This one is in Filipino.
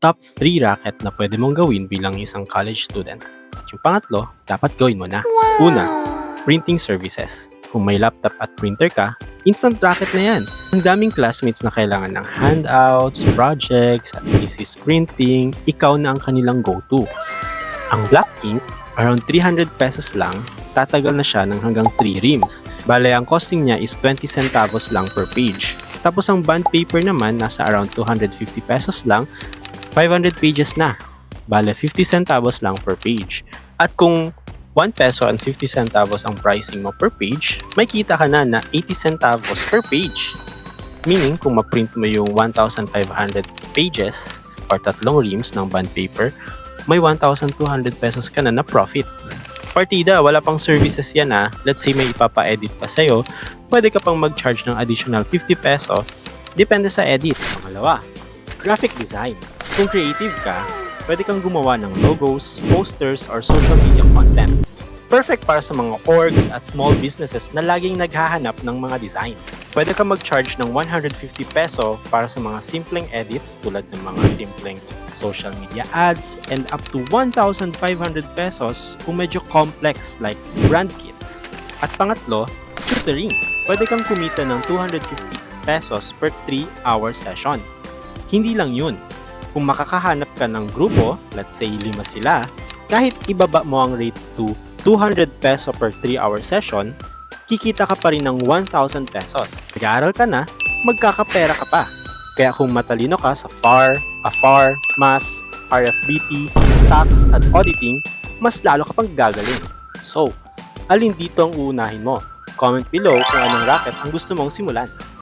top 3 racket na pwede mong gawin bilang isang college student. At yung pangatlo, dapat gawin mo na. Una, printing services. Kung may laptop at printer ka, instant racket na yan. Ang daming classmates na kailangan ng handouts, projects, at thesis printing, ikaw na ang kanilang go-to. Ang black ink, around 300 pesos lang, tatagal na siya ng hanggang 3 reams. Bale, ang costing niya is 20 centavos lang per page. Tapos ang bond paper naman, nasa around 250 pesos lang, 500 pages na. Bale, 50 centavos lang per page. At kung 1 peso and 50 centavos ang pricing mo per page, may kita ka na 80 centavos per page. Meaning, kung ma-print mo yung 1,500 pages or 3 reams ng bond paper, may 1,200 pesos ka na profit. Partida, wala pang services yan ha. Let's say may ipapa-edit pa sa'yo, pwede ka pang mag-charge ng additional 50 peso, depende sa edit. Pangalawa, graphic design. Kung creative ka, pwede kang gumawa ng logos, posters, or social media content. Perfect para sa mga orgs at small businesses na laging naghahanap ng mga designs. Pwede kang mag-charge ng 150 peso para sa mga simpleng edits tulad ng mga simpleng social media ads and up to 1,500 pesos kung medyo complex like brand kits. At pangatlo, tutoring. Pwede kang kumita ng 250 pesos per 3-hour session. Hindi lang yun. Kung makakahanap ka ng grupo, let's say 5 sila, kahit ibaba mo ang rate to 200 peso per 3-hour session, kikita ka pa rin ng 1,000 pesos. Nag-aaral ka na, magkakapera ka pa. Kaya kung matalino ka sa FAR, AFAR, MAS, RFBT, tax at auditing, mas lalo ka pang gagaling. So, alin dito ang uunahin mo? Comment below kung anong racket ang gusto mong simulan.